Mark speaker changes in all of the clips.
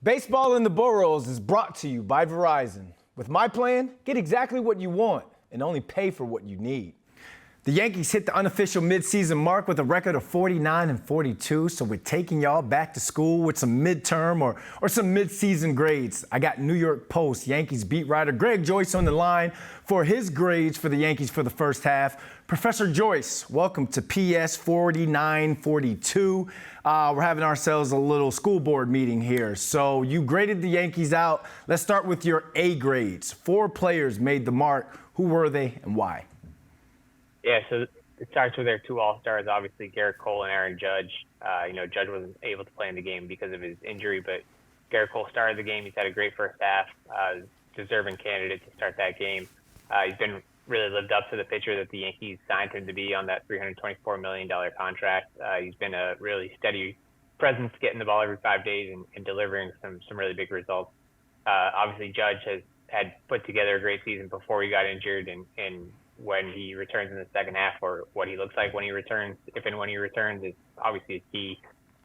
Speaker 1: Baseball in the Boroughs is brought to you by Verizon. With my plan, get exactly what you want and only pay for what you need. The Yankees hit the unofficial midseason mark with a record of 49-42, so we're taking y'all back to school with some midterm or some midseason grades. I got New York Post Yankees beat writer Greg Joyce on the line for his grades for the Yankees for the first half. Professor Joyce, welcome to PS 4942. We're having ourselves a little school board meeting here. So you graded the Yankees out. Let's start with your A grades. 4 players made the mark. Who were they and why?
Speaker 2: Yeah, so it starts with their 2 All-Stars, obviously Garrett Cole and Aaron Judge. Judge wasn't able to play in the game because of his injury, but Garrett Cole started the game. He's had a great first half, deserving candidate to start that game. He's been really lived up to the pitcher that the Yankees signed him to be on that $324 million contract. He's been a really steady presence, getting the ball every 5 days and delivering some really big results. Obviously, Judge had put together a great season before he got injured, and when he returns in the second half, or what he looks like when he returns, if and when he returns, is obviously a key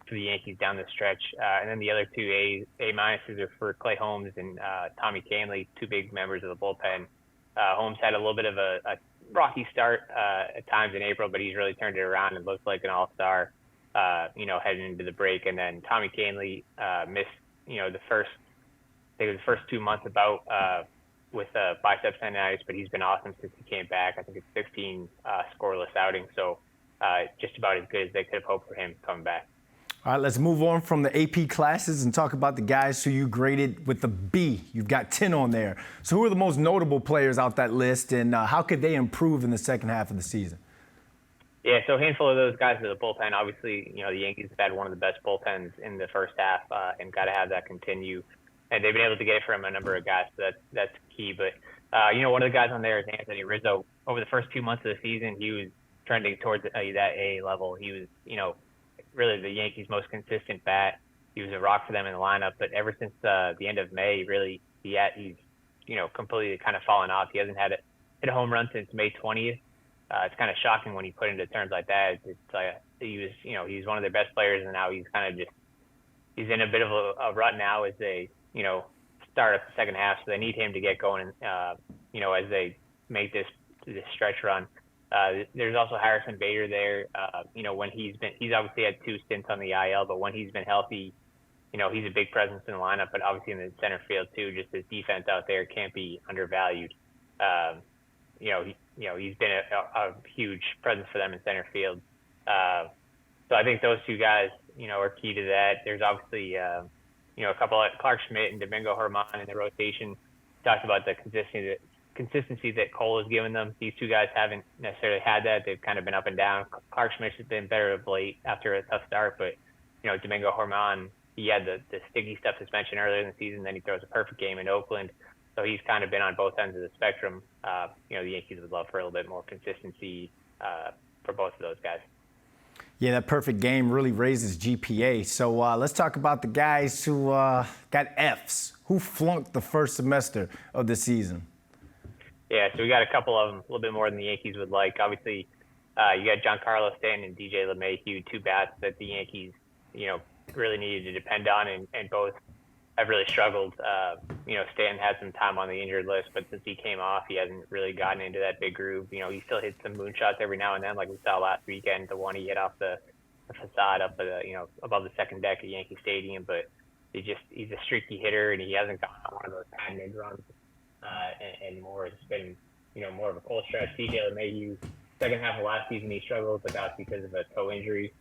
Speaker 2: for the Yankees down the stretch. And then the other 2 A-minuses are for Clay Holmes and Tommy Kahnle, 2 big members of the bullpen. Holmes had a little bit of a rocky start at times in April, but he's really turned it around and looks like an all-star, heading into the break. And then Tommy Kahnle missed, the first 2 months with bicep tendonitis, but he's been awesome since he came back. I think it's 16 scoreless outings, so just about as good as they could have hoped for him coming back.
Speaker 1: All right, let's move on from the AP classes and talk about the guys who you graded with the B. You've got 10 on there. So who are the most notable players out that list, and how could they improve in the second half of the season?
Speaker 2: Yeah, so a handful of those guys are the bullpen. Obviously, the Yankees have had one of the best bullpens in the first half, and got to have that continue. And they've been able to get it from a number of guys, so that's key. But, one of the guys on there is Anthony Rizzo. Over the first 2 months of the season, he was trending towards that A level. He was, really the Yankees' most consistent bat. He was a rock for them in the lineup. But ever since the end of May, really, he's completely kind of fallen off. He hasn't hit a home run since May 20th. It's kind of shocking when you put it into terms like that. It's like he's one of their best players, and now he's kind of he's in a bit of a rut now as they start up the second half. So they need him to get going, as they make this stretch run. There's also Harrison Bader there. When he's obviously had 2 stints on the IL, but when he's been healthy, he's a big presence in the lineup, but obviously in the center field too. Just his defense out there can't be undervalued. He's been a huge presence for them in center field. So I think those 2 guys, are key to that. There's obviously, a couple like Clark Schmidt and Domingo Germán in the rotation. Talked about the consistency that Cole has given them. These 2 guys haven't necessarily had that. They've kind of been up and down. Clark Schmidt has been better of late after a tough start, but Domingo Germán, he had the sticky stuff suspension earlier in the season. Then he throws a perfect game in Oakland, so he's kind of been on both ends of the spectrum. The Yankees would love for a little bit more consistency for both of those guys.
Speaker 1: Yeah, that perfect game really raises GPA. So let's talk about the guys who got Fs, who flunked the first semester of the season.
Speaker 2: Yeah, so we got a couple of them, a little bit more than the Yankees would like. Obviously, you got Giancarlo Stanton and DJ LeMahieu, 2 bats that the Yankees, really needed to depend on, and both have really struggled. Stanton had some time on the injured list, but since he came off, he hasn't really gotten into that big groove. He still hits some moonshots every now and then, like we saw last weekend, the one he hit off the facade up above the second deck at Yankee Stadium. But he's a streaky hitter, and he hasn't gotten on one of those patented runs anymore. It's been, more of a cold stretch. DJ LeMahieu, second half of last season, he struggled, but that's because of a toe injury.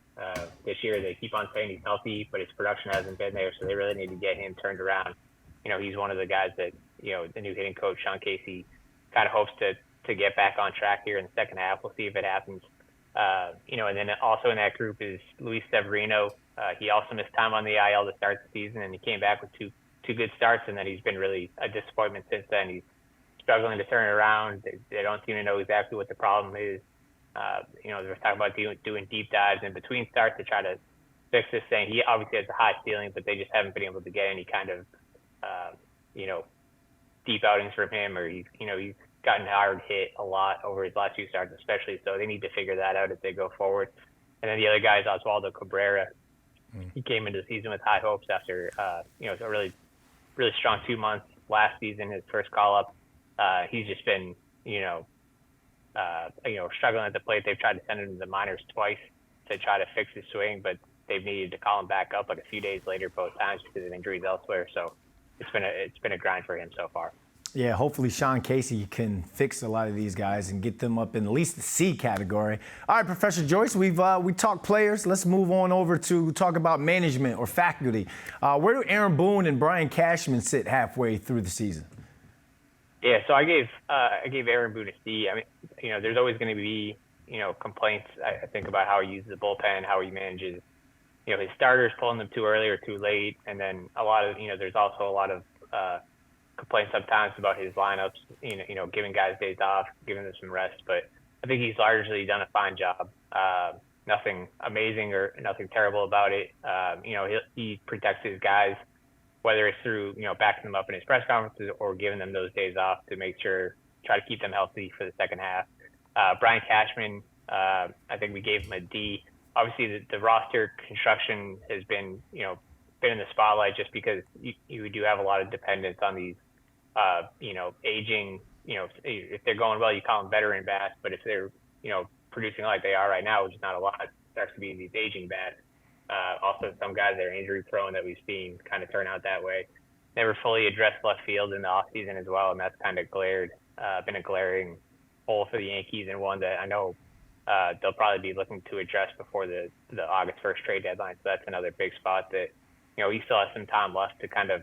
Speaker 2: This year, they keep on saying he's healthy, but his production hasn't been there, so they really need to get him turned around. He's one of the guys that, the new hitting coach, Sean Casey, kind of hopes to get back on track here in the second half. We'll see if it happens. And then also in that group is Luis Severino. He also missed time on the IL to start the season, and he came back with two good starts, and then he's been really a disappointment since then. He's struggling to turn it around. They don't seem to know exactly what the problem is. They're talking about doing deep dives in between starts to try to fix this thing. He obviously has a high ceiling, but they just haven't been able to get any kind of, deep outings from him, or he's gotten hard hit a lot over his last 2 starts, especially. So they need to figure that out as they go forward. And then the other guy is Oswaldo Cabrera. he came into the season with high hopes after, a really, really strong 2 months last season, his first call up. He's just been, struggling at the plate. They've tried to send him to the minors twice to try to fix his swing, but they've needed to call him back up like a few days later both times because of injuries elsewhere. So it's been a grind for him so far.
Speaker 1: Yeah, hopefully Sean Casey can fix a lot of these guys and get them up in at least the C category. All right, Professor Joyce, we talked players. Let's move on over to talk about management or faculty. Where do Aaron Boone and Brian Cashman sit halfway through the season?
Speaker 2: Yeah, so I gave Aaron Boone a C. I mean, there's always going to be complaints. I think about how he uses the bullpen, how he manages his starters, pulling them too early or too late, and then a lot of there's also a lot of complaints sometimes about his lineups, giving guys days off, giving them some rest. But I think he's largely done a fine job. Nothing amazing or nothing terrible about it. He protects his guys, whether it's through backing them up in his press conferences or giving them those days off to make sure, try to keep them healthy for the second half. Brian Cashman, I think we gave him a D. Obviously, the roster construction has been in the spotlight just because you do have a lot of dependence on these aging, if they're going well, you call them veteran bats, but if they're, producing like they are right now, which is not a lot, it starts to be these aging bats. Also, some guys that are injury prone that we've seen kind of turn out that way. Never fully addressed left field in the offseason as well, and that's kind of been a glaring hole for the Yankees, and one that I know they'll probably be looking to address before the August 1st trade deadline. So that's another big spot that, he still has some time left to kind of,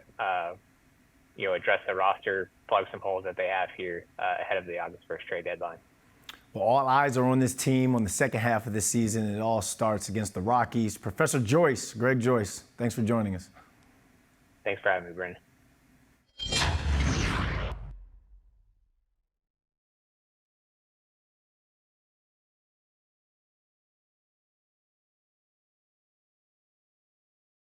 Speaker 2: address the roster, plug some holes that they have here ahead of the August 1st trade deadline.
Speaker 1: Well, all eyes are on this team on the second half of the season. It all starts against the Rockies. Professor Joyce, Greg Joyce, thanks for joining us.
Speaker 2: Thanks for having me, Brendan.